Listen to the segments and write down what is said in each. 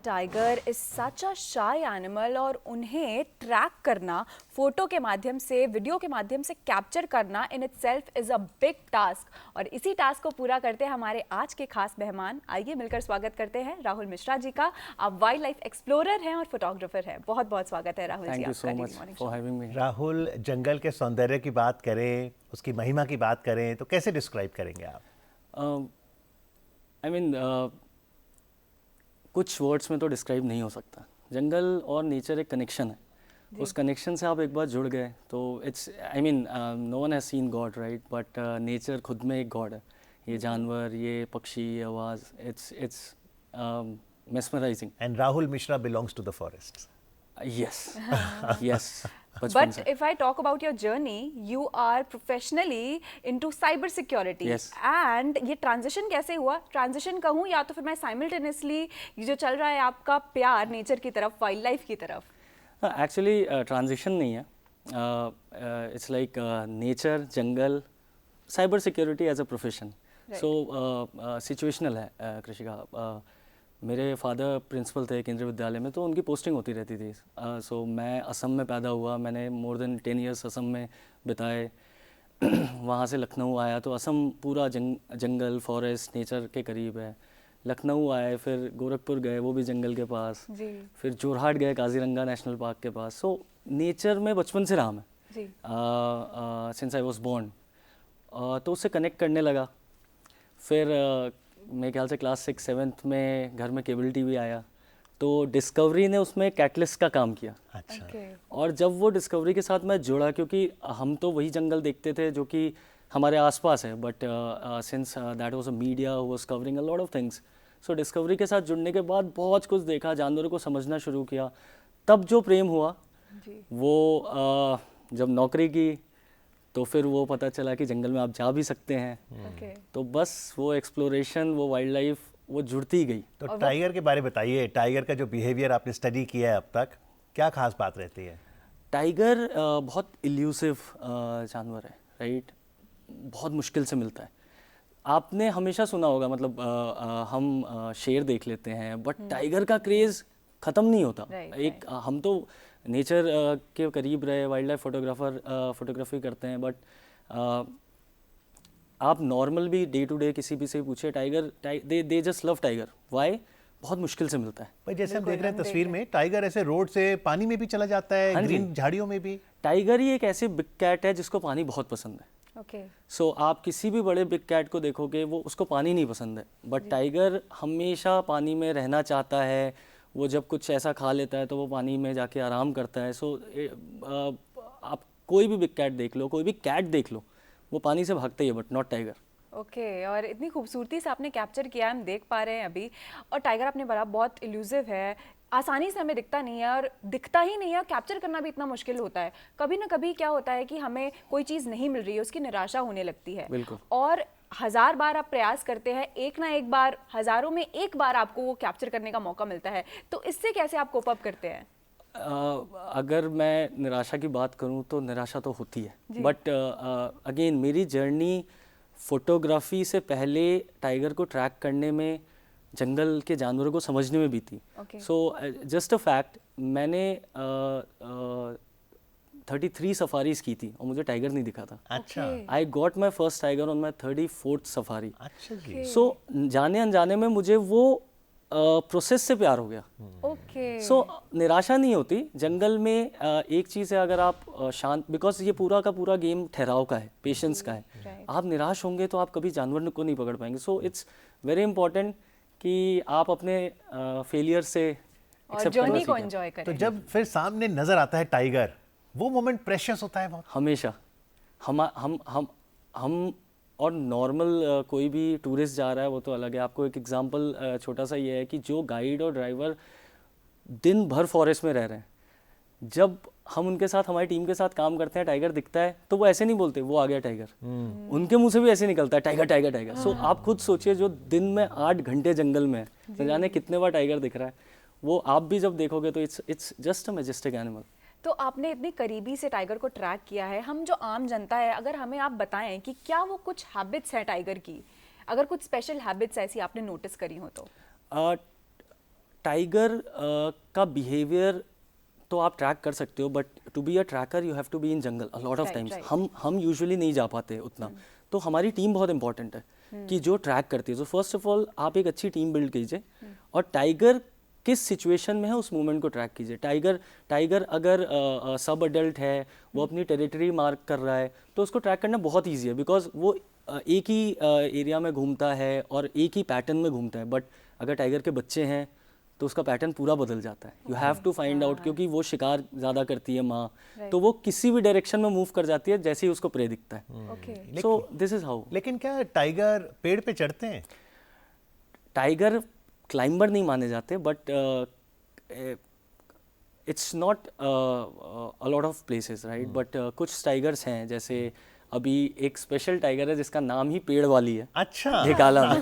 Tiger is such a shy animal और उन्हें track करना, फोटो के माध्यम से, वीडियो के माध्यम से कैप्चर करना in itself is a big task. और इसी टास्क को पूरा करते हैं हमारे आज के खास मेहमान। आइए मिलकर स्वागत करते हैं राहुल मिश्रा जी का। आप वाइल्ड लाइफ एक्सप्लोरर हैं और फोटोग्राफर हैं। बहुत बहुत स्वागत है Rahul ji. Thank you so much for having me. Rahul, जंगल के सौंदर्य की बात करें, उसकी महिमा की बात करें तो कैसे डिस्क्राइब करेंगे आप? आई मीन कुछ वर्ड्स में तो डिस्क्राइब नहीं हो सकता। जंगल और नेचर एक कनेक्शन है। उस कनेक्शन से आप एक बार जुड़ गए तो it's I mean no one has seen God right, but nature खुद में एक गॉड है। ये जानवर, ये पक्षी, ये आवाज़, it's mesmerizing. And Rahul Mishra belongs to the forests. Yes, yes. But if I talk about your journey, you are professionally into cyber security. Yes. And ये transition कैसे हुआ? Transition कहूँ या तो फिर मैं simultaneously ये जो चल रहा है आपका प्यार नेचर की तरफ, वाइल्ड लाइफ की तरफ? एक्चुअली ट्रांजिशन नहीं है। It's like nature, jungle, cyber security as a profession. So situational है कृषिका। मेरे फादर प्रिंसिपल थे केंद्रीय विद्यालय में, तो उनकी पोस्टिंग होती रहती थी। सो मैं असम में पैदा हुआ, मैंने मोर देन 10 ईयर्स असम में बिताए। वहाँ से लखनऊ आया तो असम पूरा जंगल, फॉरेस्ट, नेचर के करीब है। लखनऊ आए, फिर गोरखपुर गए, वो भी जंगल के पास। फिर जोरहाट गए, काजीरंगा नेशनल पार्क के पास। सो नेचर में बचपन से रहा मैं, सिंस आई वॉज बोर्न। तो उससे कनेक्ट करने लगा। फिर मेरे ख्याल से क्लास 6-7 में घर में केबल टीवी आया, तो डिस्कवरी ने उसमें कैटलिस्ट का काम किया। अच्छा। और जब वो डिस्कवरी के साथ मैं जुड़ा, क्योंकि हम तो वही जंगल देखते थे जो कि हमारे आसपास है, but since that was a media who was covering a lot of things. So discovery के साथ जुड़ने के बाद बहुत कुछ देखा, जानवरों को समझना शुरू किया। तब जो प्रेम हुआ वो जब नौकरी की तो फिर वो पता चला कि जंगल में आप जा भी सकते हैं। तो बस वो एक्सप्लोरेशन, वो वाइल्ड लाइफ, वो जुड़ती गई। तो टाइगर के बारे में बताइए। टाइगर का जो बिहेवियर आपने स्टडी किया है अब तक, क्या खास बात रहती है? टाइगर बहुत इल्यूसिव जानवर है राइट। बहुत मुश्किल से मिलता है। आपने हमेशा सुना होगा, मतलब हम शेर देख लेते हैं, बट टाइगर का क्रेज़ ख़त्म नहीं होता। एक हम तो नेचर के करीब रहे, वाइल्ड लाइफ फोटोग्राफी करते हैं, बट आप नॉर्मल भी डे टू डे किसी भी से पूछे, tiger they just love tiger. Why? बहुत मुश्किल से मिलता है। भाई जैसे हम देख रहे हैं तस्वीर में, टाइगर ऐसे रोड से पानी में भी चला जाता है, ग्रीन झाड़ियों में भी। टाइगर ही एक ऐसी बिग कैट है जिसको पानी बहुत पसंद है। सो आप किसी भी बड़े बिग कैट को देखोगे, वो उसको पानी नहीं पसंद है, बट टाइगर हमेशा पानी में रहना चाहता है। वो जब कुछ ऐसा खा लेता है तो वो पानी में जाके आराम करता है। सो आप कोई भी बिग कैट देख लो, कोई भी कैट देख लो, वो पानी से भागता ही है, बट नॉट टाइगर। ओके। और इतनी खूबसूरती से आपने कैप्चर किया, हम देख पा रहे हैं अभी। और टाइगर आपने बड़ा बहुत इल्यूसिव है, आसानी से हमें दिखता नहीं है, और दिखता ही नहीं है, और कैप्चर करना भी इतना मुश्किल होता है। कभी ना कभी क्या होता है कि हमें कोई चीज़ नहीं मिल रही है, उसकी निराशा होने लगती है। और 1000 बार आप प्रयास करते हैं, एक ना एक बार, हज़ारों में एक बार आपको वो कैप्चर करने का मौका मिलता है। तो इससे कैसे आप कोप अप करते हैं? अगर मैं निराशा की बात करूं तो निराशा तो होती है, बट अगेन मेरी जर्नी फोटोग्राफी से पहले टाइगर को ट्रैक करने में, जंगल के जानवरों को समझने में भी थी। सो जस्ट अ फैक्ट, मैंने 33 सफारीज की थी और मुझे टाइगर नहीं दिखा था। अच्छा। I got my first tiger on my 34th safari. अच्छा जी। सो जाने अनजाने में मुझे वो प्रोसेस से प्यार हो गया। सो निराशा नहीं होती जंगल में। एक चीज़ है, अगर आप शांत, बिकॉज ये पूरा का पूरा गेम ठहराव का है, पेशेंस का है। आप निराश होंगे तो आप कभी जानवर को नहीं पकड़ पाएंगे। सो इट्स वेरी इंपॉर्टेंट कि आप अपने फेलियर से और जर्नी को एंजॉय करें। तो जब फिर सामने नजर आता है टाइगर, वो मोमेंट प्रेशियस होता है बहुत। हमेशा हम और नॉर्मल कोई भी टूरिस्ट जा रहा है वो तो अलग है। आपको एक एग्जांपल छोटा सा ये है कि जो गाइड और ड्राइवर दिन भर फॉरेस्ट में रह रहे हैं, जब हम उनके साथ, हमारी टीम के साथ काम करते हैं, टाइगर दिखता है तो वो ऐसे नहीं बोलते वो आ गया टाइगर। उनके मुंह से भी ऐसे निकलता है टाइगर टाइगर टाइगर। सो आप खुद सोचिए, जो दिन में 8 घंटे जंगल में है, न जाने कितने बार टाइगर दिख रहा है। वो आप भी जब देखोगे तो it's just a majestic animal. तो आपने इतनी करीबी से टाइगर को ट्रैक किया है, हम जो आम जनता है, अगर हमें आप बताएं कि क्या वो कुछ हैबिट्स हैं टाइगर की, अगर कुछ स्पेशल हैबिट्स ऐसी आपने नोटिस करी हो तो? टाइगर का बिहेवियर तो आप ट्रैक कर सकते हो, but to be a tracker you have to be in jungle a lot of Right, times. right. हम यूजुअली नहीं जा पाते उतना, तो हमारी टीम बहुत इंपॉर्टेंट है कि जो ट्रैक करती है. सो फर्स्ट ऑफ ऑल आप एक अच्छी टीम बिल्ड कीजिए और टाइगर किस सिचुएशन में है उस मूवमेंट को ट्रैक कीजिए. टाइगर अगर सब अडल्ट है, वो अपनी टेरिटरी मार्क कर रहा है, तो उसको ट्रैक करना बहुत ईजी है, बिकॉज वो एक ही एरिया में घूमता है और एक ही पैटर्न में घूमता है. बट अगर टाइगर के बच्चे हैं तो उसका पैटर्न पूरा बदल जाता है. You have to find out, क्योंकि वो शिकार ज़्यादा करती है माँ, तो वो किसी भी डायरेक्शन में मूव कर जाती है जैसे ही उसको प्रे दिखता है. Okay. So this is how. लेकिन क्या टाइगर पेड़ पे चढ़ते हैं? टाइगर क्लाइंबर नहीं माने जाते, but it's not a lot of places, right. But कुछ टाइगर्स हैं, जैसे अभी एक स्पेशल टाइगर है जिसका नाम ही पेड़ वाली है. अच्छा. ढेकाला में.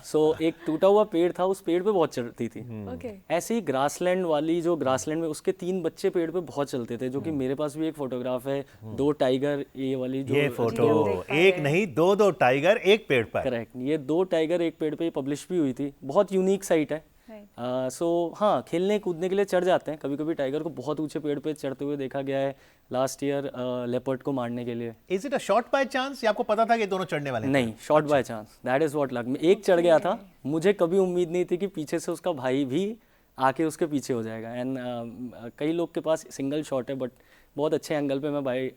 सो एक टूटा हुआ पेड़ था, उस पेड़ पे बहुत चढ़ती थी. ओके. ऐसे ही ग्रासलैंड वाली, जो ग्रासलैंड में उसके 3 बच्चे पेड़ पे बहुत चलते थे, जो कि मेरे पास भी एक फोटोग्राफ है. 2 टाइगर, ये वाली जो ये हम फोटो देख पा रहे एक हैं. नहीं, दो टाइगर एक पेड़ पर. करेक्ट, ये 2 टाइगर एक पेड़ पे पब्लिश भी हुई थी. बहुत यूनिक साइट है. Right. सो हाँ, खेलने कूदने के लिए चढ़ जाते हैं. कभी कभी टाइगर को बहुत ऊंचे पेड़ पे चढ़ते हुए देखा गया है लास्ट ईयर लेपर्ड को मारने के लिए. Is it a shot by chance या आपको पता था कि दोनों चढ़ने वाले हैं? नहीं, shot by chance. That is what luck. एक चढ़ गया था, मुझे कभी उम्मीद नहीं थी कि पीछे से उसका भाई भी आके उसके पीछे हो जाएगा. एंड कई लोग के पास सिंगल शॉट है, बट बहुत अच्छे एंगल पे मैं भाई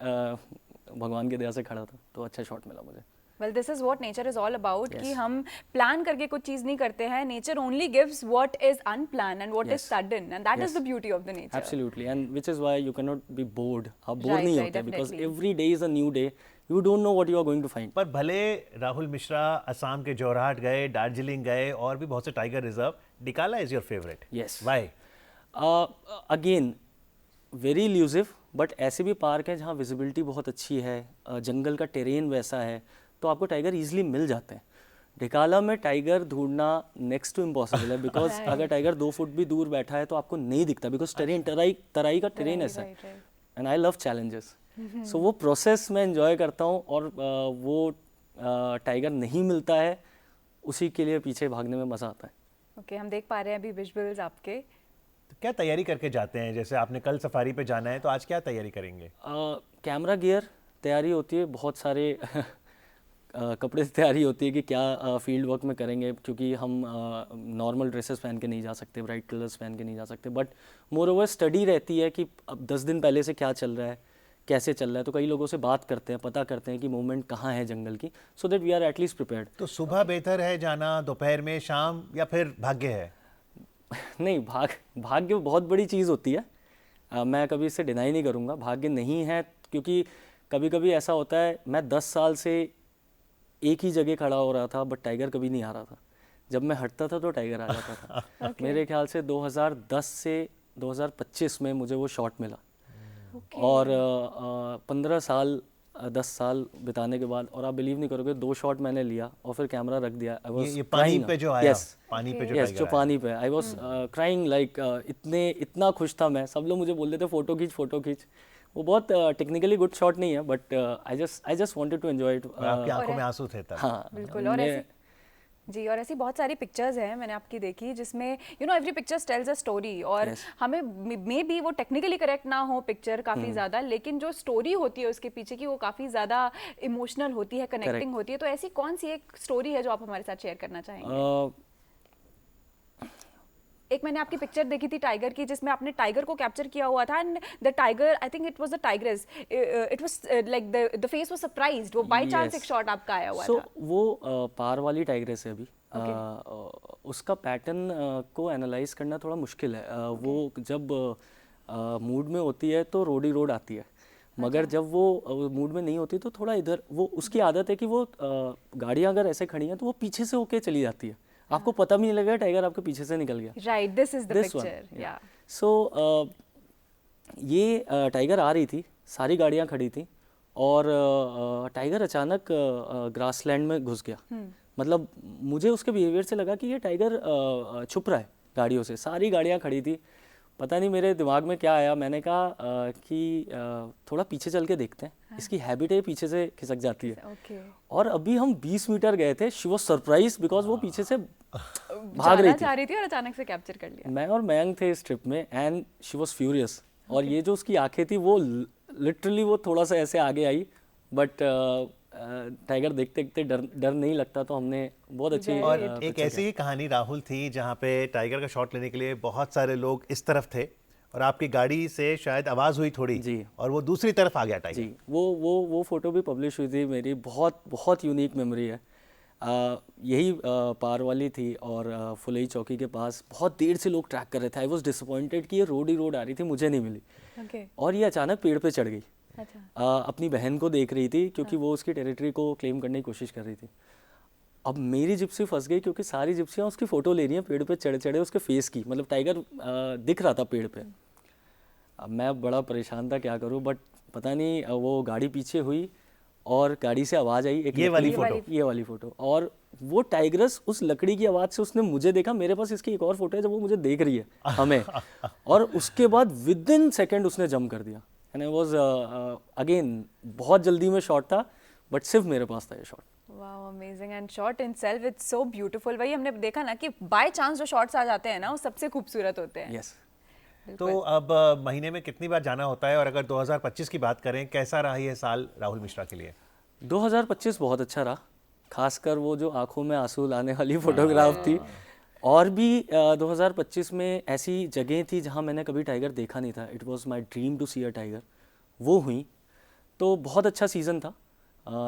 भगवान की दया से खड़ा था, तो अच्छा शॉट मिला मुझे. Well, this is what nature is all about. Yes. कि हम प्लान करके कुछ चीज नहीं करते हैं. Nature only gives what is unplanned and what is Yes. sudden, and that is Yes. the beauty of the nature. Absolutely, and which is why you cannot be bored. आप bore Right, नहीं right, होते, because definitely. every day is a new day. You don't know what you are going to find. पर भले राहुल मिश्रा असम के जोरहाट गए, दार्जिलिंग गए और भी बहुत से tiger reserve, Dhikala is your favourite. Yes. Why? Again very elusive, but ऐसे भी पार्क हैं जहाँ विजिबिलिटी बहुत अच्छी है, जंगल का टेरेन वैसा है, तो आपको टाइगर इजीली मिल जाते हैं. ढिकाला में टाइगर ढूंढना नेक्स्ट टू इम्पॉसिबल है, बिकॉज Right. अगर टाइगर 2 फुट भी दूर बैठा है तो आपको नहीं दिखता, बिकॉज टेरेन तराई का टेरेन ऐसा है. Right, right. And I love challenges. So वो प्रोसेस मैं एंजॉय करता हूँ, और वो टाइगर नहीं मिलता है, उसी के लिए पीछे भागने में मज़ा आता है. Okay, हम देख पा रहे हैं अभी विजुअल्स आपके. तो क्या तैयारी करके जाते हैं? जैसे आपने कल सफारी पे जाना है, तो आज क्या तैयारी करेंगे? कैमरा गियर तैयारी होती है, बहुत सारे कपड़े से तैयारी होती है कि क्या फील्ड वर्क में करेंगे, क्योंकि हम नॉर्मल ड्रेसेस पहन के नहीं जा सकते, ब्राइट कलर्स पहन के नहीं जा सकते. बट मोर ओवर स्टडी रहती है कि अब 10 दिन पहले से क्या चल रहा है, कैसे चल रहा है. तो कई लोगों से बात करते हैं, पता करते हैं कि मूवमेंट कहाँ है जंगल की, so that we are at least prepared. तो सुबह बेहतर है जाना, दोपहर में, शाम, या फिर भाग्य है? नहीं, भाग्य बहुत बड़ी चीज़ होती है. मैं कभी इसे डिनाई नहीं करूँगा, भाग्य नहीं है, क्योंकि कभी कभी ऐसा होता है, मैं 10 साल से एक ही जगह खड़ा हो रहा था, बट टाइगर कभी नहीं आ रहा था. जब मैं हटता था तो टाइगर आ जाता था. मेरे ख्याल से 2010 से 2025 में मुझे वो शॉट मिला. और 15 साल 10 साल बिताने के बाद, और आप बिलीव नहीं करोगे, 2 शॉट मैंने लिया और फिर कैमरा रख दिया. I was ये पानी crying. पे जो आया, Yes. पानी पे जो Yes, टाइगर जो आया. पानी पे. आई वॉज क्राइंग लाइक, इतना खुश था मैं. सब लोग मुझे बोलते थे फोटो खींच. वो बहुत टेक्निकली गुड शॉट नहीं है, but I just wanted to enjoy it. आपकी आंखों में आंसू थे तब. हाँ, बिल्कुल. और ऐसी जी, और ऐसी बहुत सारी पिक्चर्स हैं मैंने आपकी देखी, जिसमें every picture tales a story. और Yes. हमें मे बी वो टेक्निकली करेक्ट ना हो पिक्चर काफ़ी ज़्यादा, लेकिन जो स्टोरी होती है उसके पीछे की, वो काफ़ी ज़्यादा इमोशनल होती है, कनेक्टिंग होती है. तो ऐसी कौन सी एक स्टोरी है जो आप हमारे साथ शेयर करना चाहेंगे? एक मैंने आपकी पिक्चर देखी थी टाइगर की, जिसमें आपने टाइगर को कैप्चर किया हुआ था, and the tiger, I think it was the tigress, it was like the face was surprised. वो बाय चांस एक शॉट आपका आया हुआ था. वो पार वाली टाइग्रेस है अभी. उसका पैटर्न को एनालाइज करना थोड़ा मुश्किल है. वो जब मूड में होती है तो रोड आती है, मगर जब वो मूड में नहीं होती तो थोड़ा इधर, वो उसकी आदत है कि वो गाड़ियाँ अगर ऐसे खड़ी हैं तो वो पीछे से होके चली जाती है. आपको पता भी नहीं लगेगा टाइगर आपके पीछे से निकल गया. Right, this is the This one, picture. या सो ये टाइगर आ रही थी, सारी गाड़ियाँ खड़ी थी, और टाइगर अचानक ग्रासलैंड में घुस गया. मतलब मुझे उसके बिहेवियर से लगा कि ये टाइगर छुप रहा है गाड़ियों से. सारी गाड़ियाँ खड़ी थी, पता नहीं मेरे दिमाग में क्या आया, मैंने कहा कि थोड़ा पीछे चल के देखते हैं. इसकी हैबिट है पीछे से खिसक जाती है. ओके. और अभी हम 20 मीटर गए थे. शी वॉज सरप्राइज बिकॉज वो पीछे से भाग रही जाना थी। चाह रही थी और अचानक से कैप्चर कर लिया। मैं और मयंक थे इस ट्रिप में एंड शी वाज फ्यूरियस, और ये जो उसकी आंखें थी वो लिटरली वो थोड़ा सा ऐसे आगे आई, बट टाइगर देखते देखते डर नहीं लगता, तो हमने बहुत अच्छी और Right. एक ऐसी ही कहानी राहुल थी जहाँ पे टाइगर का शॉट लेने के लिए बहुत सारे लोग इस तरफ थे और आपकी गाड़ी से शायद आवाज़ हुई थोड़ी जी। और वो दूसरी तरफ आ गया टाइगर। जी, वो फोटो भी पब्लिश हुई थी मेरी, बहुत बहुत यूनिक मेमोरी है। यही पार वाली थी और फुलई चौकी के पास बहुत देर से लोग ट्रैक कर रहे थे। आई वॉज डिसअपॉइंटेड कि ये रोड ही रोड आ रही थी, मुझे नहीं मिली, ओके, और ये अचानक पेड़ पे चढ़ गई। अच्छा, अपनी बहन को देख रही थी क्योंकि वो उसकी टेरिटरी को क्लेम करने की कोशिश कर रही थी। अब मेरी जिप्सी फंस गई क्योंकि सारी जिप्सियाँ उसकी फ़ोटो ले रही हैं पेड़ पे चढ़े चढ़े उसके फेस की, मतलब टाइगर दिख रहा था पेड़ पे। अब मैं बड़ा परेशान था क्या करूं, बट पता नहीं वो गाड़ी पीछे हुई और गाड़ी से आवाज़ आई, एक ये वाली लकड़ी- फोटो? ये वाली फ़ोटो, और वो टाइग्रस उस लकड़ी की आवाज़ से उसने मुझे देखा। मेरे पास इसकी एक और फोटो है जब वो मुझे देख रही है हमें, और उसके बाद विद इन सेकेंड उसने जंप कर दिया। एंड आई वॉज अगेन बहुत जल्दी में शॉट था, बट सिर्फ मेरे पास था ये shot. Wow, amazing and shot in self it's so beautiful. वही हमने देखा ना कि बाय चांस जो शॉट्स आ जाते हैं ना वो सबसे खूबसूरत होते हैं। यस। तो अब महीने में कितनी बार जाना होता है और अगर 2025 की बात करें कैसा रहा ये साल राहुल मिश्रा के लिए? 2025 बहुत अच्छा रहा, खासकर वो जो आंखों में आंसू लाने वाली फोटोग्राफ थी। और भी 2025 में ऐसी जगह थी जहां मैंने कभी टाइगर देखा नहीं था। It was my dream to see a tiger, वो हुई। तो बहुत अच्छा सीज़न था।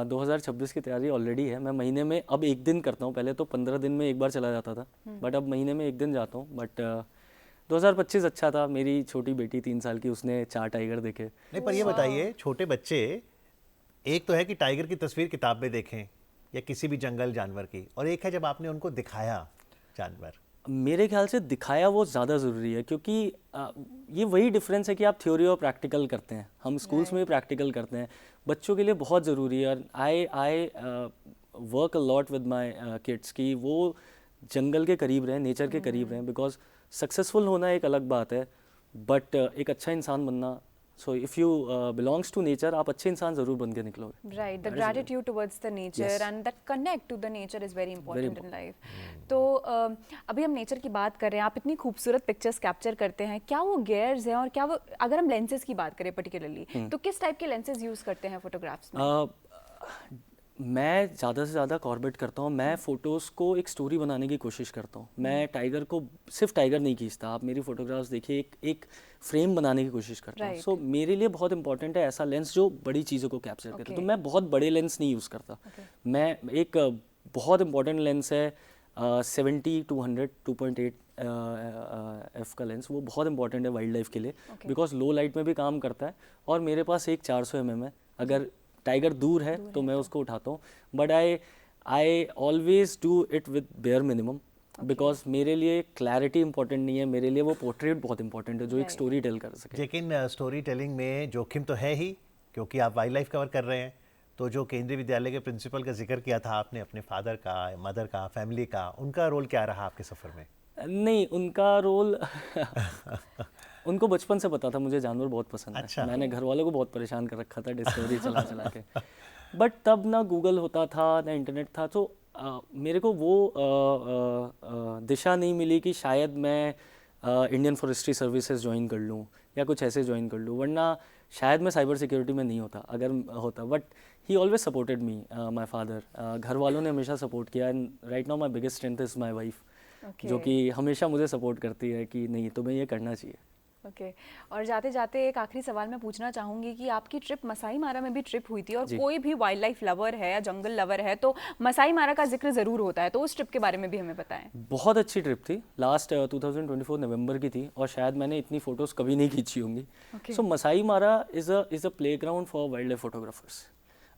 2026 की तैयारी ऑलरेडी है। मैं महीने में अब एक दिन करता हूँ, पहले तो 15 दिन में एक बार चला जाता था, बट अब महीने में एक दिन जाता हूँ। बट 2025 अच्छा था। मेरी छोटी बेटी 3 साल की, उसने 4 टाइगर देखे। नहीं, पर ये बताइए, छोटे बच्चे, एक तो है कि टाइगर की तस्वीर किताब में देखें या किसी भी जंगल जानवर की, और एक है जब आपने उनको दिखाया जानवर। मेरे ख्याल से दिखाया वो ज़्यादा ज़रूरी है, क्योंकि ये वही डिफरेंस है कि आप थ्योरी और प्रैक्टिकल करते हैं। हम स्कूल्स में भी प्रैक्टिकल करते हैं, बच्चों के लिए बहुत ज़रूरी है। I work a lot with my kids कि वो जंगल के करीब रहें, नेचर के करीब रहें, बिकॉज सक्सेसफुल होना एक अलग बात है, बट एक अच्छा इंसान बनना, so if you belongs to nature, आप अच्छे इंसान ज़रूर बन के निकलोगे। Right, the gratitude towards the nature Yes. and that connect to the nature is very important in important. life. तो अभी हम नेचर की बात कर रहे हैं, आप इतनी खूबसूरत पिक्चर्स कैप्चर करते हैं, क्या वो गेयर्स हैं और क्या वो, अगर हम लेंसेज की बात करें पर्टिकुलरली, तो किस टाइप के लेंसेज यूज़ करते हैं फोटोग्राफ्स में? मैं ज़्यादा से ज़्यादा कॉर्बेट करता हूँ। मैं फ़ोटोज़ को एक स्टोरी बनाने की कोशिश करता हूँ। मैं टाइगर को सिर्फ टाइगर नहीं खींचता। आप मेरी फ़ोटोग्राफ्स देखिए, एक फ्रेम बनाने की कोशिश करता हूँ। Right. सो मेरे लिए बहुत इंपॉर्टेंट है ऐसा लेंस जो बड़ी चीज़ों को कैप्चर करे। तो मैं बहुत बड़े लेंस नहीं यूज़ करता। मैं एक बहुत इंपॉर्टेंट लेंस है 70-200 2.8 एफ का लेंस, वो बहुत इंपॉर्टेंट है वाइल्ड लाइफ के लिए, बिकॉज लो लाइट में भी काम करता है। और मेरे पास एक 400 mm है, अगर टाइगर दूर है तो मैं उसको उठाता हूँ, but I always do it with bare minimum, because मेरे लिए क्लैरिटी इंपॉर्टेंट नहीं है, मेरे लिए वो पोर्ट्रेट बहुत इंपॉर्टेंट है जो एक स्टोरी टेल कर सके। लेकिन स्टोरी टेलिंग में जोखिम तो है ही, क्योंकि आप वाइल्ड लाइफ कवर कर रहे हैं। तो जो केंद्रीय विद्यालय के प्रिंसिपल का जिक्र किया था आपने, अपने फादर का, मदर का, फैमिली का, उनका रोल क्या रहा आपके सफ़र में? नहीं, उनका रोल उनको बचपन से पता था मुझे जानवर बहुत पसंद है। अच्छा। मैंने घर वालों को बहुत परेशान कर रखा था डिस्कवरी चला चला के, बट तब ना गूगल होता था ना इंटरनेट था, तो मेरे को वो दिशा नहीं मिली कि शायद मैं इंडियन फॉरेस्ट्री सर्विसेज ज्वाइन कर लूँ या कुछ ऐसे ज्वाइन कर लूँ, वरना शायद मैं साइबर सिक्योरिटी में नहीं होता अगर होता। But he always supported me, my father. घर वालों ने हमेशा सपोर्ट किया, and right now my biggest strength is my wife, जो कि हमेशा मुझे सपोर्ट करती है कि नहीं, तुम्हें ये करना चाहिए। ओके, और जाते जाते एक आखिरी सवाल मैं पूछना चाहूँगी कि आपकी ट्रिप मसाई मारा में भी ट्रिप हुई थी, और कोई भी वाइल्ड लाइफ लवर है या जंगल लवर है तो मसाई मारा का जिक्र ज़रूर होता है, तो उस ट्रिप के बारे में भी हमें बताएं। बहुत अच्छी ट्रिप थी, लास्ट 2024 नवंबर की थी, और शायद मैंने इतनी फ़ोटोज़ कभी नहीं खींची होंगी। सो मसाई मारा is a play ground for wild life photographers.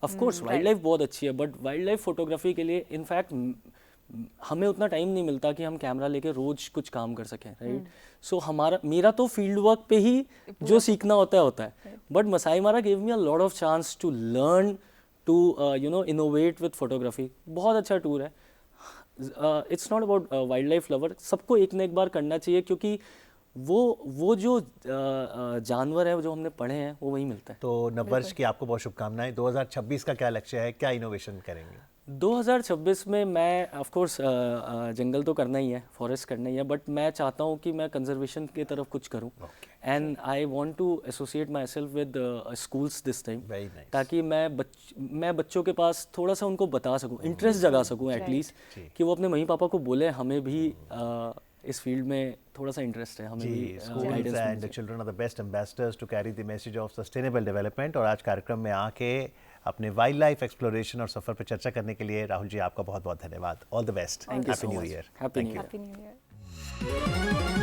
Of course wild life बहुत अच्छी है, बट वाइल्ड लाइफ फोटोग्राफी के लिए इनफैक्ट हमें उतना टाइम नहीं मिलता कि हम कैमरा लेके रोज कुछ काम कर सकें, राइट? सो मेरा तो फील्ड वर्क पे ही जो सीखना होता है, but Masai Mara give me a lot of chance to learn, to innovate with photography. बहुत अच्छा टूर है। It's not about wildlife lover, सबको एक न एक बार करना चाहिए, क्योंकि वो जो जानवर है जो हमने पढ़े हैं वो वही मिलता है। तो नववर्ष की आपको बहुत शुभकामनाएं। 2026 का क्या लक्ष्य है, क्या इनोवेशन करेंगे? 2026 में मैं ऑफ कोर्स जंगल तो करना ही है, फॉरेस्ट करना ही है, बट मैं चाहता हूँ कि मैं कंजर्वेशन की तरफ कुछ करूँ and I want to associate myself with schools this time, Very nice. ताकि मैं बच्चों के पास थोड़ा सा उनको बता सकूँ, इंटरेस्ट जगा सकूँ एटलीस्ट, कि वो अपने मम्मी पापा को बोले हमें भी इस फील्ड में थोड़ा सा इंटरेस्ट है, हमें भी schools guidance and मिलनी the children are the best ambassadors to carry the message of sustainable development। और आज कार्यक्रम में आके अपने वाइल्ड लाइफ एक्सप्लोरेशन और सफर पर चर्चा करने के लिए राहुल जी आपका बहुत बहुत धन्यवाद। All the best, Thank you happy so new much. Year. Happy New Year. Happy new year.